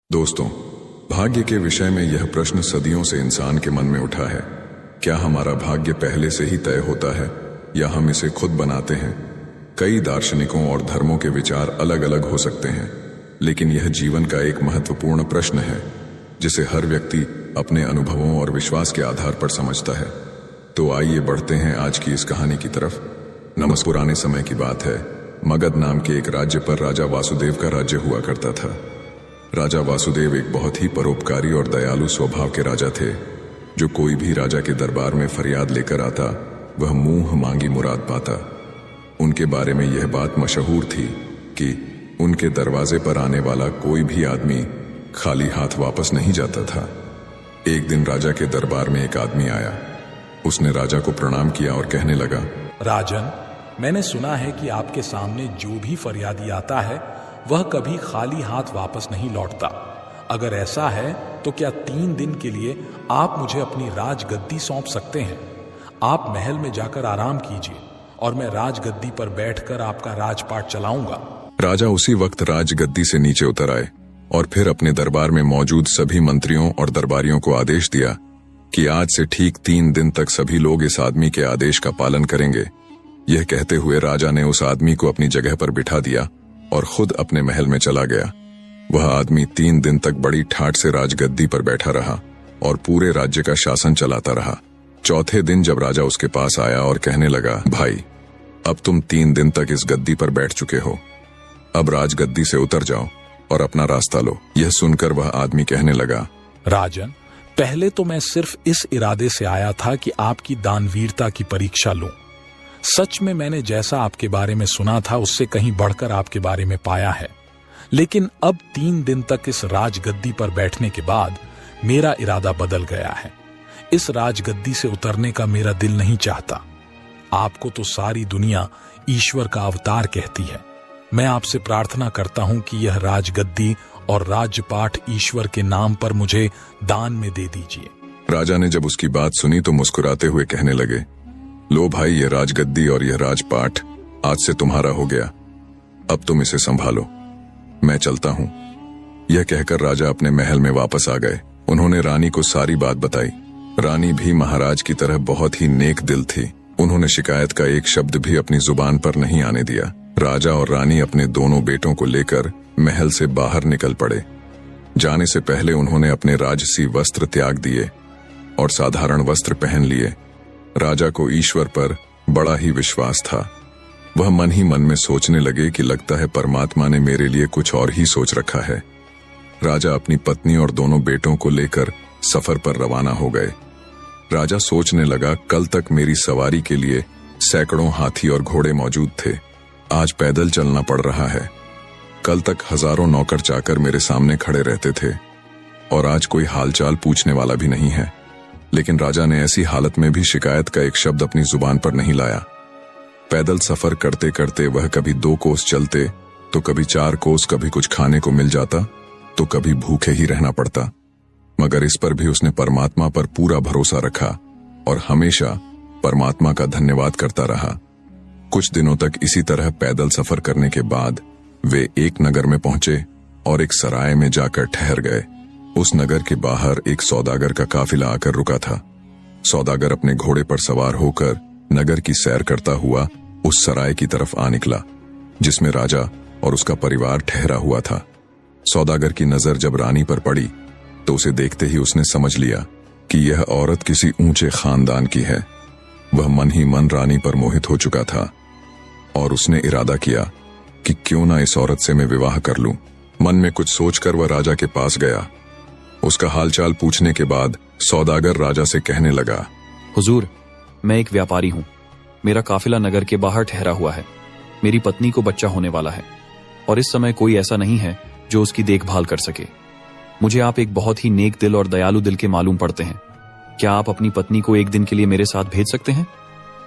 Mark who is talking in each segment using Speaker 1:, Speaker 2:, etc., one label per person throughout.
Speaker 1: दोस्तों, भाग्य के विषय में यह प्रश्न सदियों से इंसान के मन में उठा है। क्या हमारा भाग्य पहले से ही तय होता है या हम इसे खुद बनाते हैं? कई दार्शनिकों और धर्मों के विचार अलग अलग हो सकते हैं, लेकिन यह जीवन का एक महत्वपूर्ण प्रश्न है जिसे हर व्यक्ति अपने अनुभवों और विश्वास के आधार पर समझता है। तो आइए बढ़ते हैं आज की इस कहानी की तरफ। पुराने समय की बात है। मगध नाम के एक राज्य पर राजा वासुदेव का राज्य हुआ करता था। राजा वासुदेव एक बहुत ही परोपकारी और दयालु स्वभाव के राजा थे। जो कोई भी राजा के दरबार में फरियाद लेकर आता, वह मुंह मांगी मुराद पाता। उनके बारे में यह बात मशहूर थी कि उनके दरवाजे पर आने वाला कोई भी आदमी खाली हाथ वापस नहीं जाता था। एक दिन राजा के दरबार में एक आदमी आया। उसने राजा को प्रणाम किया और कहने लगा,
Speaker 2: राजन, मैंने सुना है कि आपके सामने जो भी फरियादी आता है वह कभी खाली हाथ वापस नहीं लौटता। अगर ऐसा है तो क्या 3 दिन के लिए आप मुझे अपनी राजगद्दी सौंप सकते हैं? आप महल में जाकर आराम कीजिए और मैं राजगद्दी पर बैठकर आपका राजपाट चलाऊंगा।
Speaker 1: राजा उसी वक्त राजगद्दी से नीचे उतर आए और फिर अपने दरबार में मौजूद सभी मंत्रियों और दरबारियों को आदेश दिया कि आज से ठीक 3 दिन तक सभी लोग इस आदमी के आदेश का पालन करेंगे। यह कहते हुए राजा ने उस आदमी को अपनी जगह पर बिठा दिया और खुद अपने महल में चला गया। वह आदमी 3 दिन तक बड़ी ठाठ से राजगद्दी पर बैठा रहा और पूरे राज्य का शासन चलाता रहा। चौथे दिन जब राजा उसके पास आया और कहने लगा, भाई, अब तुम 3 दिन तक इस गद्दी पर बैठ चुके हो, अब राजगद्दी से उतर जाओ और अपना रास्ता लो। यह सुनकर वह आदमी कहने लगा,
Speaker 2: राजन, पहले तो मैं सिर्फ इस इरादे से आया था कि आपकी दानवीरता की परीक्षा लूं। सच में मैंने जैसा आपके बारे में सुना था उससे कहीं बढ़कर आपके बारे में पाया है। लेकिन अब 3 दिन तक इस राजगद्दी पर बैठने के बाद मेरा इरादा बदल गया है। इस राजगद्दी से उतरने का मेरा दिल नहीं चाहता। आपको तो सारी दुनिया ईश्वर का अवतार कहती है। मैं आपसे प्रार्थना करता हूं कि यह राजगद्दी और राजपाट ईश्वर के नाम पर मुझे दान में दे दीजिए।
Speaker 1: राजा ने जब उसकी बात सुनी तो मुस्कुराते हुए कहने लगे, लो भाई, यह राजगद्दी और यह राजपाट आज से तुम्हारा हो गया। अब तुम इसे संभालो, मैं चलता हूं। यह कहकर राजा अपने महल में वापस आ गए। उन्होंने रानी को सारी बात बताई। रानी भी महाराज की तरह बहुत ही नेक दिल थी। उन्होंने शिकायत का एक शब्द भी अपनी जुबान पर नहीं आने दिया। राजा और रानी अपने दोनों बेटों को लेकर महल से बाहर निकल पड़े। जाने से पहले उन्होंने अपने राजसी वस्त्र त्याग दिए और साधारण वस्त्र पहन लिए। राजा को ईश्वर पर बड़ा ही विश्वास था। वह मन ही मन में सोचने लगे कि लगता है परमात्मा ने मेरे लिए कुछ और ही सोच रखा है। राजा अपनी पत्नी और दोनों बेटों को लेकर सफर पर रवाना हो गए। राजा सोचने लगा, कल तक मेरी सवारी के लिए सैकड़ों हाथी और घोड़े मौजूद थे, आज पैदल चलना पड़ रहा है। कल तक हजारों नौकर चाकर मेरे सामने खड़े रहते थे और आज कोई हालचाल पूछने वाला भी नहीं है। लेकिन राजा ने ऐसी हालत में भी शिकायत का एक शब्द अपनी जुबान पर नहीं लाया। पैदल सफर करते करते वह कभी 2 कोस चलते तो कभी 4 कोस, कभी कुछ खाने को मिल जाता तो कभी भूखे ही रहना पड़ता। मगर इस पर भी उसने परमात्मा पर पूरा भरोसा रखा और हमेशा परमात्मा का धन्यवाद करता रहा। कुछ दिनों तक इसी तरह पैदल सफर करने के बाद वे एक नगर में पहुंचे और एक सराय में जाकर ठहर गए। उस नगर के बाहर एक सौदागर का काफिला आकर रुका था। सौदागर अपने घोड़े पर सवार होकर नगर की सैर करता हुआ उस सराय की तरफ आ निकला जिसमें राजा और उसका परिवार ठहरा हुआ था। सौदागर की नजर जब रानी पर पड़ी तो उसे देखते ही उसने समझ लिया कि यह औरत किसी ऊंचे खानदान की है। वह मन ही मन रानी पर मोहित हो चुका था और उसने इरादा किया कि क्यों ना इस औरत से मैं विवाह कर लूं। मन में कुछ सोचकर वह राजा के पास गया। उसका हालचाल पूछने के बाद सौदागर राजा से कहने लगा,
Speaker 3: हुजूर, मैं एक व्यापारी हूँ। मेरा काफिला नगर के बाहर ठहरा हुआ है। मेरी पत्नी को बच्चा होने वाला है और इस समय कोई ऐसा नहीं है जो उसकी देखभाल कर सके। मुझे आप एक बहुत ही नेक दिल और दयालु दिल के मालूम पड़ते हैं। क्या आप अपनी पत्नी को 1 दिन के लिए मेरे साथ भेज सकते हैं?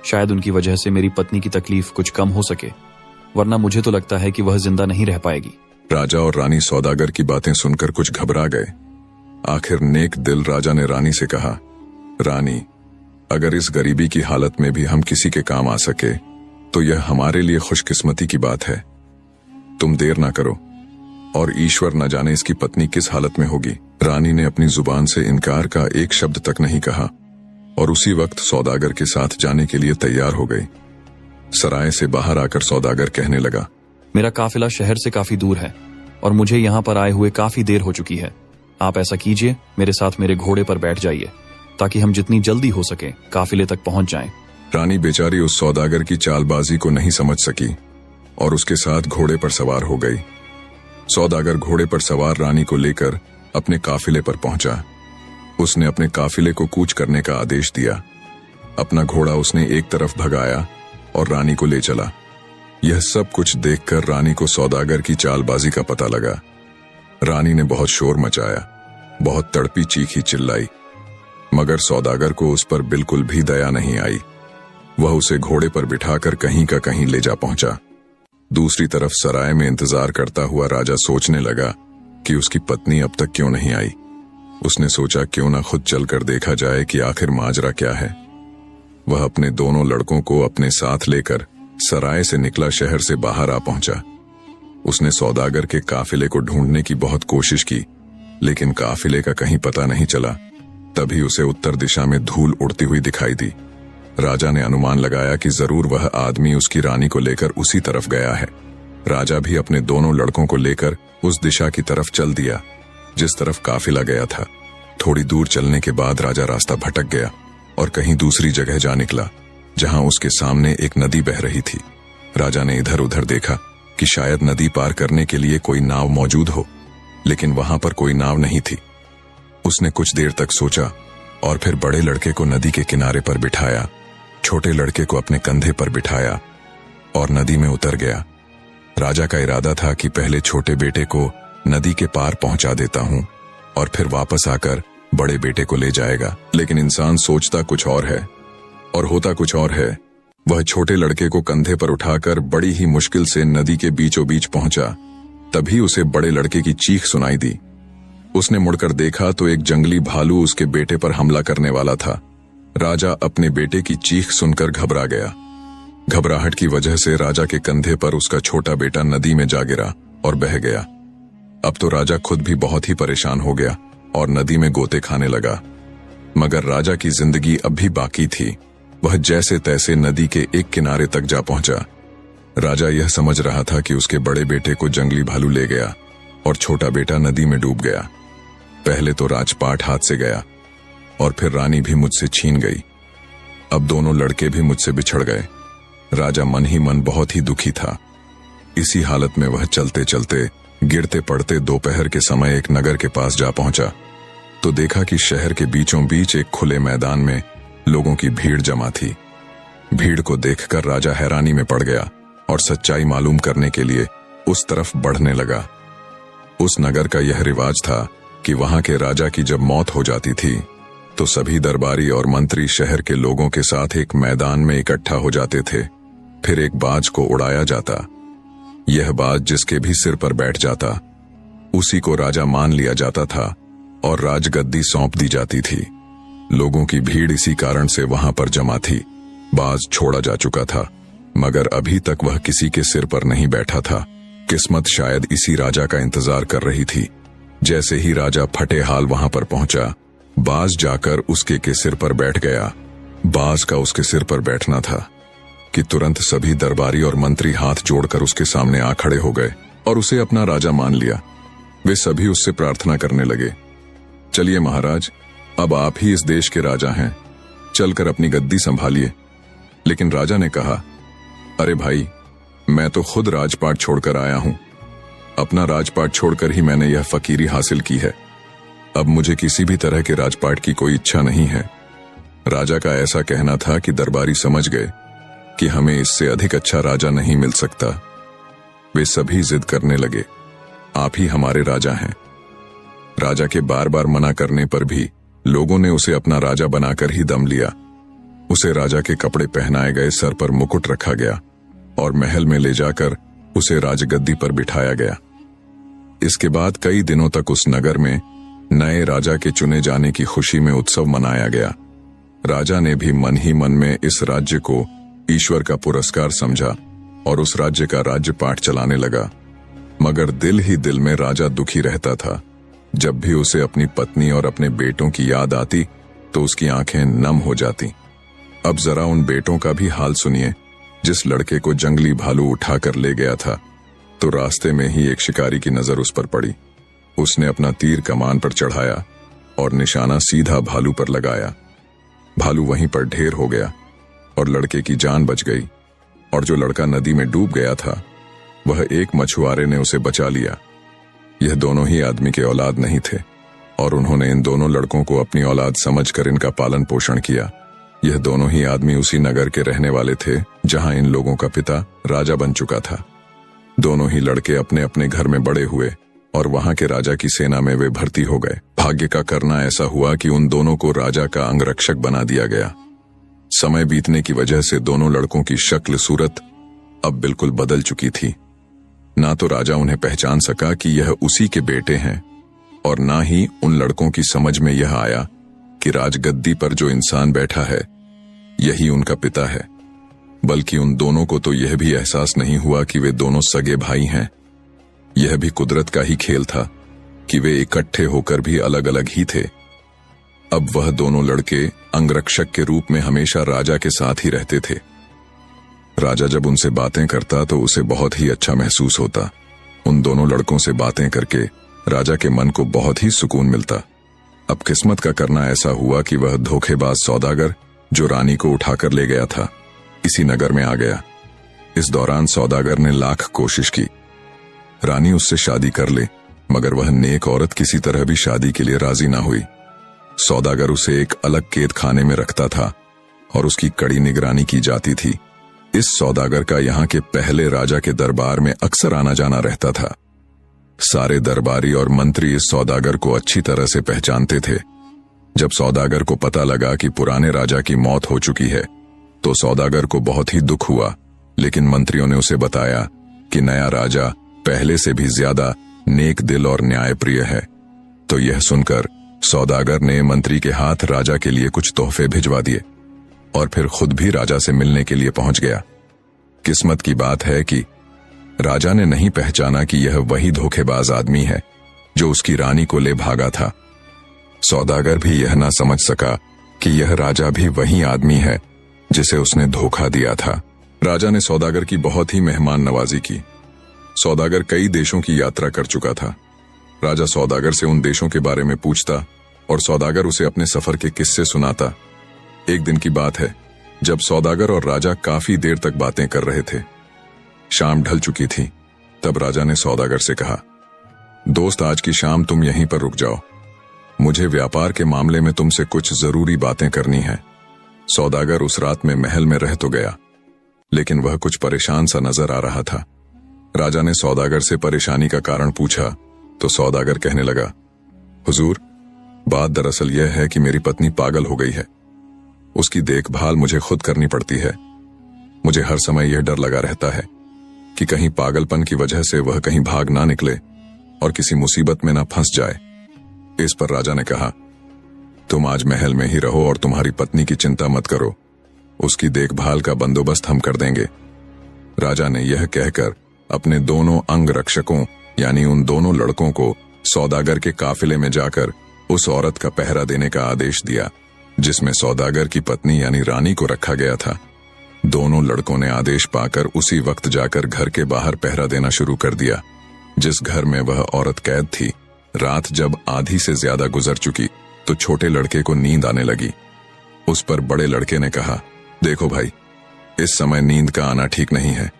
Speaker 3: शायद उनकी वजह से मेरी पत्नी की तकलीफ कुछ कम हो सके, वरना मुझे तो लगता है कि वह जिंदा नहीं रह पाएगी।
Speaker 1: राजा और रानी सौदागर की बातें सुनकर कुछ घबरा गए। आखिर नेक दिल राजा ने रानी से कहा, रानी, अगर इस गरीबी की हालत में भी हम किसी के काम आ सके तो यह हमारे लिए खुशकिस्मती की बात है। तुम देर ना करो और ईश्वर न जाने इसकी पत्नी किस हालत में होगी। रानी ने अपनी जुबान से इनकार का एक शब्द तक नहीं कहा और उसी वक्त सौदागर के साथ जाने के लिए तैयार हो गई। सराय से बाहर आकर सौदागर कहने लगा,
Speaker 3: मेरा काफिला शहर से काफी दूर है और मुझे यहाँ पर आए हुए काफी देर हो चुकी है। आप ऐसा कीजिए, मेरे साथ मेरे घोड़े पर बैठ जाइए ताकि हम जितनी जल्दी हो सके काफिले तक पहुंच जाएं।
Speaker 1: रानी बेचारी उस सौदागर की चालबाजी को नहीं समझ सकी और उसके साथ घोड़े पर सवार हो गई। सौदागर घोड़े पर सवार रानी को लेकर अपने काफिले पर पहुंचा। उसने अपने काफिले को कूच करने का आदेश दिया। अपना घोड़ा उसने एक तरफ भगाया और रानी को ले चला। यह सब कुछ देखकर रानी को सौदागर की चालबाजी का पता लगा। रानी ने बहुत शोर मचाया, बहुत तड़पी चीखी चिल्लाई, मगर सौदागर को उस पर बिल्कुल भी दया नहीं आई। वह उसे घोड़े पर बिठाकर कहीं का कहीं ले जा पहुंचा। दूसरी तरफ सराय में इंतजार करता हुआ राजा सोचने लगा कि उसकी पत्नी अब तक क्यों नहीं आई। उसने सोचा क्यों ना खुद चलकर देखा जाए कि आखिर माजरा क्या है। वह अपने दोनों लड़कों को अपने साथ लेकर सराय से निकला शहर से बाहर आ पहुंचा। उसने सौदागर के काफिले को ढूंढने की बहुत कोशिश की, लेकिन काफिले का कहीं पता नहीं चला। तभी उसे उत्तर दिशा में धूल उड़ती हुई दिखाई दी। राजा ने अनुमान लगाया कि जरूर वह आदमी उसकी रानी को लेकर उसी तरफ गया है। राजा भी अपने दोनों लड़कों को लेकर उस दिशा की तरफ चल दिया जिस तरफ काफिला गया था। थोड़ी दूर चलने के बाद राजा रास्ता भटक गया और कहीं दूसरी जगह जा निकला, जहां उसके सामने एक नदी बह रही थी। राजा ने इधर उधर देखा कि शायद नदी पार करने के लिए कोई नाव मौजूद हो, लेकिन वहां पर कोई नाव नहीं थी। उसने कुछ देर तक सोचा और फिर बड़े लड़के को नदी के किनारे पर बिठाया, छोटे लड़के को अपने कंधे पर बिठाया और नदी में उतर गया। राजा का इरादा था कि पहले छोटे बेटे को नदी के पार पहुंचा देता हूं और फिर वापस आकर बड़े बेटे को ले जाएगा, लेकिन इंसान सोचता कुछ और है और होता कुछ और है। वह छोटे लड़के को कंधे पर उठाकर बड़ी ही मुश्किल से नदी के बीचों बीच पहुंचा। तभी उसे बड़े लड़के की चीख सुनाई दी। उसने मुड़कर देखा तो एक जंगली भालू उसके बेटे पर हमला करने वाला था। राजा अपने बेटे की चीख सुनकर घबरा गया। घबराहट की वजह से राजा के कंधे पर उसका छोटा बेटा नदी में जा गिरा और बह गया। अब तो राजा खुद भी बहुत ही परेशान हो गया और नदी में गोते खाने लगा, मगर राजा की जिंदगी अब भी बाकी थी। वह जैसे तैसे नदी के एक किनारे तक जा पहुंचा। राजा यह समझ रहा था कि उसके बड़े बेटे को जंगली भालू ले गया और छोटा बेटा नदी में डूब गया। पहले तो राजपाट हाथ से गया और फिर रानी भी मुझसे छीन गई। अब दोनों लड़के भी मुझसे बिछड़ गए। राजा मन ही मन बहुत ही दुखी था। इसी हालत में वह चलते चलते गिरते पड़ते दोपहर के समय एक नगर के पास जा पहुंचा तो देखा कि शहर के बीचों बीच एक खुले मैदान में लोगों की भीड़ जमा थी। भीड़ को देखकर राजा हैरानी में पड़ गया और सच्चाई मालूम करने के लिए उस तरफ बढ़ने लगा। उस नगर का यह रिवाज था कि वहां के राजा की जब मौत हो जाती थी तो सभी दरबारी और मंत्री शहर के लोगों के साथ एक मैदान में इकट्ठा हो जाते थे। फिर एक बाज को उड़ाया जाता। यह बाज जिसके भी सिर पर बैठ जाता उसी को राजा मान लिया जाता था और राजगद्दी सौंप दी जाती थी। लोगों की भीड़ इसी कारण से वहां पर जमा थी। बाज छोड़ा जा चुका था, मगर अभी तक वह किसी के सिर पर नहीं बैठा था। किस्मत शायद इसी राजा का इंतजार कर रही थी। जैसे ही राजा फटे हाल वहां पर पहुंचा, बाज जाकर उसके के सिर पर बैठ गया। बाज का उसके सिर पर बैठना था कि तुरंत सभी दरबारी और मंत्री हाथ जोड़कर उसके सामने आ खड़े हो गए और उसे अपना राजा मान लिया। वे सभी उससे प्रार्थना करने लगे, चलिए महाराज, अब आप ही इस देश के राजा हैं, चलकर अपनी गद्दी संभालिए। लेकिन राजा ने कहा, अरे भाई, मैं तो खुद राजपाट छोड़कर आया हूं। अपना राजपाट छोड़कर ही मैंने यह फकीरी हासिल की है। अब मुझे किसी भी तरह के राजपाट की कोई इच्छा नहीं है। राजा का ऐसा कहना था कि दरबारी समझ गए कि हमें इससे अधिक अच्छा राजा नहीं मिल सकता। वे सभी जिद करने लगे, आप ही हमारे राजा हैं। राजा के बार बार मना करने पर भी लोगों ने उसे अपना राजा बनाकर ही दम लिया। उसे राजा के कपड़े पहनाए गए, सर पर मुकुट रखा गया और महल में ले जाकर उसे राजगद्दी पर बिठाया गया। इसके बाद कई दिनों तक उस नगर में नए राजा के चुने जाने की खुशी में उत्सव मनाया गया। राजा ने भी मन ही मन में इस राज्य को ईश्वर का पुरस्कार समझा और उस राज्य का राज्यपाट चलाने लगा। मगर दिल ही दिल में राजा दुखी रहता था। जब भी उसे अपनी पत्नी और अपने बेटों की याद आती तो उसकी आंखें नम हो जाती। अब जरा उन बेटों का भी हाल सुनिए। जिस लड़के को जंगली भालू उठाकर ले गया था तो रास्ते में ही एक शिकारी की नजर उस पर पड़ी। उसने अपना तीर कमान पर चढ़ाया और निशाना सीधा भालू पर लगाया। भालू वहीं पर ढेर हो गया और लड़के की जान बच गई। और जो लड़का नदी में डूब गया था वह एक मछुआरे ने उसे बचा लिया। यह दोनों ही आदमी के औलाद नहीं थे और उन्होंने इन दोनों लड़कों को अपनी औलाद समझकर इनका पालन पोषण किया। यह दोनों ही आदमी उसी नगर के रहने वाले थे जहां इन लोगों का पिता राजा बन चुका था। दोनों ही लड़के अपने अपने घर में बड़े हुए और वहां के राजा की सेना में वे भर्ती हो गए। भाग्य का करना ऐसा हुआ कि उन दोनों को राजा का अंगरक्षक बना दिया गया। समय बीतने की वजह से दोनों लड़कों की शक्ल सूरत अब बिल्कुल बदल चुकी थी। ना तो राजा उन्हें पहचान सका कि यह उसी के बेटे हैं और ना ही उन लड़कों की समझ में यह आया कि राजगद्दी पर जो इंसान बैठा है यही उनका पिता है। बल्कि उन दोनों को तो यह भी एहसास नहीं हुआ कि वे दोनों सगे भाई हैं। यह भी कुदरत का ही खेल था कि वे इकट्ठे होकर भी अलग अलग ही थे। अब वह दोनों लड़के अंगरक्षक के रूप में हमेशा राजा के साथ ही रहते थे। राजा जब उनसे बातें करता तो उसे बहुत ही अच्छा महसूस होता। उन दोनों लड़कों से बातें करके राजा के मन को बहुत ही सुकून मिलता। अब किस्मत का करना ऐसा हुआ कि वह धोखेबाज सौदागर जो रानी को उठाकर ले गया था इसी नगर में आ गया। इस दौरान सौदागर ने लाख कोशिश की रानी उससे शादी कर ले, मगर वह नेक औरत किसी तरह भी शादी के लिए राजी ना हुई। सौदागर उसे एक अलग कैद खाने में रखता था और उसकी कड़ी निगरानी की जाती थी। इस सौदागर का यहाँ के पहले राजा के दरबार में अक्सर आना जाना रहता था। सारे दरबारी और मंत्री इस सौदागर को अच्छी तरह से पहचानते थे। जब सौदागर को पता लगा कि पुराने राजा की मौत हो चुकी है तो सौदागर को बहुत ही दुख हुआ, लेकिन मंत्रियों ने उसे बताया कि नया राजा पहले से भी ज्यादा नेक दिल और न्यायप्रिय है। तो यह सुनकर सौदागर ने मंत्री के हाथ राजा के लिए कुछ तोहफे भिजवा दिए और फिर खुद भी राजा से मिलने के लिए पहुंच गया। किस्मत की बात है कि राजा ने नहीं पहचाना कि यह वही धोखेबाज आदमी है जो उसकी रानी को ले भागा था। सौदागर भी यह ना समझ सका कि यह राजा भी वही आदमी है जिसे उसने धोखा दिया था। राजा ने सौदागर की बहुत ही मेहमान नवाजी की। सौदागर कई देशों की यात्रा कर चुका था। राजा सौदागर से उन देशों के बारे में पूछता और सौदागर उसे अपने सफर के किस्से सुनाता। एक दिन की बात है जब सौदागर और राजा काफी देर तक बातें कर रहे थे। शाम ढल चुकी थी। तब राजा ने सौदागर से कहा, दोस्त, आज की शाम तुम यहीं पर रुक जाओ। मुझे व्यापार के मामले में तुमसे कुछ जरूरी बातें करनी है। सौदागर उस रात में महल में रह तो गया, लेकिन वह कुछ परेशान सा नजर आ रहा था। राजा ने सौदागर से परेशानी का कारण पूछा तो सौदागर कहने लगा, हुजूर, बात दरअसल यह है कि मेरी पत्नी पागल हो गई है। उसकी देखभाल मुझे खुद करनी पड़ती है। मुझे हर समय यह डर लगा रहता है कि कहीं पागलपन की वजह से वह कहीं भाग ना निकले और किसी मुसीबत में ना फंस जाए। इस पर राजा ने कहा, तुम आज महल में ही रहो और तुम्हारी पत्नी की चिंता मत करो। उसकी देखभाल का बंदोबस्त हम कर देंगे। राजा ने यह कहकर अपने दोनों अंगरक्षकों यानी उन दोनों लड़कों को सौदागर के काफिले में जाकर उस औरत का पहरा देने का आदेश दिया जिसमें सौदागर की पत्नी यानी रानी को रखा गया था। दोनों लड़कों ने आदेश पाकर उसी वक्त जाकर घर के बाहर पहरा देना शुरू कर दिया। जिस घर में वह औरत कैद थी, रात जब आधी से ज्यादा गुजर चुकी तो छोटे लड़के को नींद आने लगी। उस पर बड़े लड़के ने कहा, देखो भाई, इस समय नींद का आना ठीक नहीं है।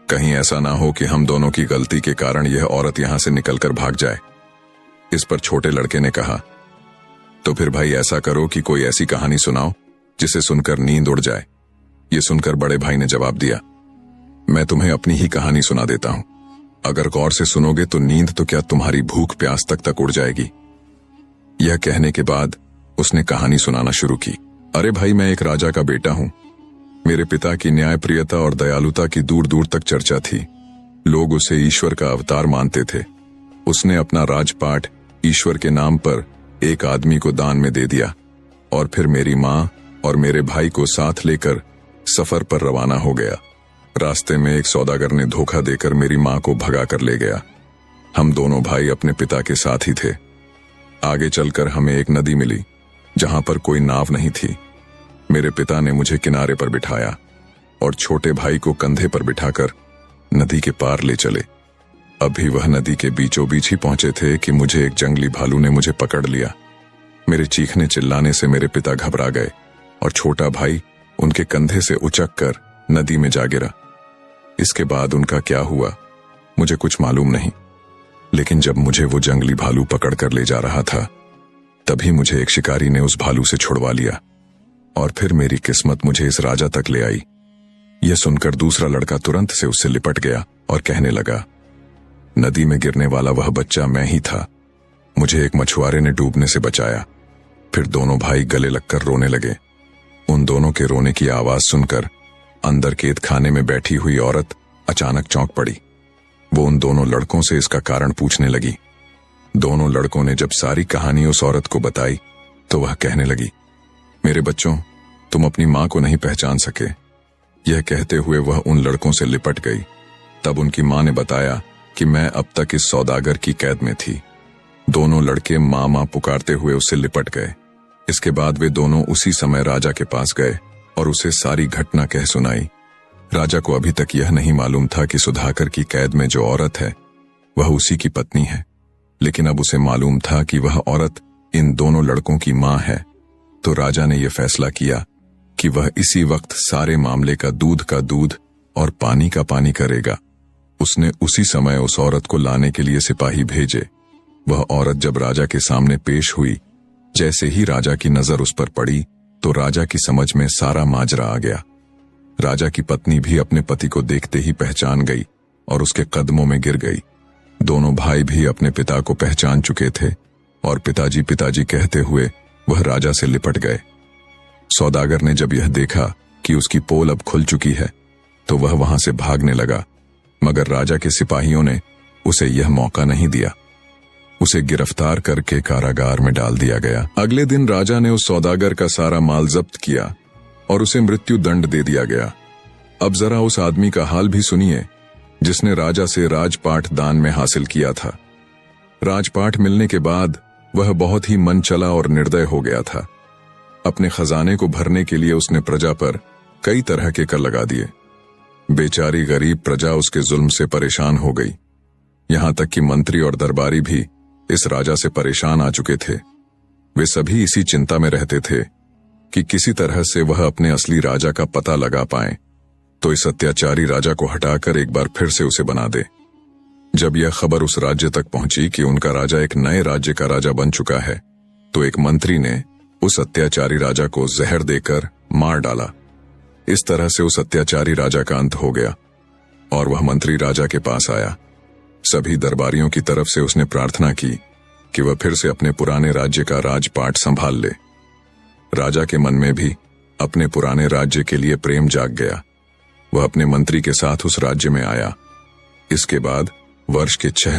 Speaker 1: कहीं ऐसा ना हो कि हम दोनों की गलती के कारण यह औरत यहां से निकलकर भाग जाए। इस पर छोटे लड़के ने कहा, तो फिर भाई ऐसा करो कि कोई ऐसी कहानी सुनाओ जिसे सुनकर नींद उड़ जाए। ये सुनकर बड़े भाई ने जवाब दिया, मैं तुम्हें अपनी ही कहानी सुना देता हूं। अगर गौर से सुनोगे तो नींद तो क्या तुम्हारी भूख प्यास तक उड़ जाएगी। यह कहने के बाद उसने कहानी सुनाना शुरू की। अरे भाई, मैं एक राजा का बेटा हूं। मेरे पिता की न्यायप्रियता और दयालुता की दूर दूर तक चर्चा थी। लोग उसे ईश्वर का अवतार मानते थे। उसने अपना राजपाट ईश्वर के नाम पर एक आदमी को दान में दे दिया और फिर मेरी माँ और मेरे भाई को साथ लेकर सफर पर रवाना हो गया। रास्ते में एक सौदागर ने धोखा देकर मेरी मां को भगा कर ले गया। हम दोनों भाई अपने पिता के साथ ही थे। आगे चलकर हमें एक नदी मिली जहां पर कोई नाव नहीं थी। मेरे पिता ने मुझे किनारे पर बिठाया और छोटे भाई को कंधे पर बिठाकर नदी के पार ले चले। अभी वह नदी के बीचों बीच ही पहुंचे थे कि मुझे एक जंगली भालू ने मुझे पकड़ लिया। मेरे चीखने चिल्लाने से मेरे पिता घबरा गए और छोटा भाई उनके कंधे से उचक कर नदी में जा गिरा। इसके बाद उनका क्या हुआ मुझे कुछ मालूम नहीं, लेकिन जब मुझे वो जंगली भालू पकड़ कर ले जा रहा था तभी मुझे एक शिकारी ने उस भालू से छुड़वा लिया और फिर मेरी किस्मत मुझे इस राजा तक ले आई। यह सुनकर दूसरा लड़का तुरंत से उससे लिपट गया और कहने लगा, नदी में गिरने वाला वह बच्चा मैं ही था। मुझे एक मछुआरे ने डूबने से बचाया। फिर दोनों भाई गले लगकर रोने लगे। उन दोनों के रोने की आवाज सुनकर अंदर कैद खाने में बैठी हुई औरत अचानक चौंक पड़ी। वो उन दोनों लड़कों से इसका कारण पूछने लगी। दोनों लड़कों ने जब सारी कहानी उस औरत को बताई तो वह कहने लगी, मेरे बच्चों, तुम अपनी मां को नहीं पहचान सके। यह कहते हुए वह उन लड़कों से लिपट गई। तब उनकी मां ने बताया कि मैं अब तक इस सौदागर की कैद में थी। दोनों लड़के मां मां पुकारते हुए उससे लिपट गए। इसके बाद वे दोनों उसी समय राजा के पास गए और उसे सारी घटना कह सुनाई। राजा को अभी तक यह नहीं मालूम था कि सुधाकर की कैद में जो औरत है वह उसी की पत्नी है, लेकिन अब उसे मालूम था कि वह औरत इन दोनों लड़कों की मां है। तो राजा ने यह फैसला किया कि वह इसी वक्त सारे मामले का दूध और पानी का पानी करेगा। उसने उसी समय उस औरत को लाने के लिए सिपाही भेजे। वह औरत जब राजा के सामने पेश हुई, जैसे ही राजा की नजर उस पर पड़ी तो राजा की समझ में सारा माजरा आ गया। राजा की पत्नी भी अपने पति को देखते ही पहचान गई और उसके कदमों में गिर गई। दोनों भाई भी अपने पिता को पहचान चुके थे और पिताजी पिताजी कहते हुए वह राजा से लिपट गए। सौदागर ने जब यह देखा कि उसकी पोल अब खुल चुकी है तो वह वहां से भागने लगा, मगर राजा के सिपाहियों ने उसे यह मौका नहीं दिया। उसे गिरफ्तार करके कारागार में डाल दिया गया। अगले दिन राजा ने उस सौदागर का सारा माल जब्त किया और उसे मृत्यु दंड दे दिया गया। अब जरा उस आदमी का हाल भी सुनिए जिसने राजा से राजपाट दान में हासिल किया था। राजपाट मिलने के बाद वह बहुत ही मन चला और निर्दय हो गया था। अपने खजाने को भरने के लिए उसने प्रजा पर कई तरह के कर लगा दिए। बेचारी गरीब प्रजा उसके जुल्म से परेशान हो गई। यहां तक कि मंत्री और दरबारी भी इस राजा से परेशान आ चुके थे। वे सभी इसी चिंता में रहते थे कि किसी तरह से वह अपने असली राजा का पता लगा पाए तो इस अत्याचारी राजा को हटाकर एक बार फिर से उसे बना दे। जब यह खबर उस राज्य तक पहुंची कि उनका राजा एक नए राज्य का राजा बन चुका है तो एक मंत्री ने उस अत्याचारी राजा को जहर देकर मार डाला। इस तरह से उस अत्याचारी राजा का अंत हो गया और वह मंत्री राजा के पास आया। सभी दरबारियों की तरफ से उसने प्रार्थना की कि वह फिर से अपने पुराने राज्य का राजपाट संभाल ले। राजा के मन में भी अपने पुराने राज्य के लिए प्रेम जाग गया। वह अपने मंत्री के साथ उस राज्य में आया। इसके बाद वर्ष के 6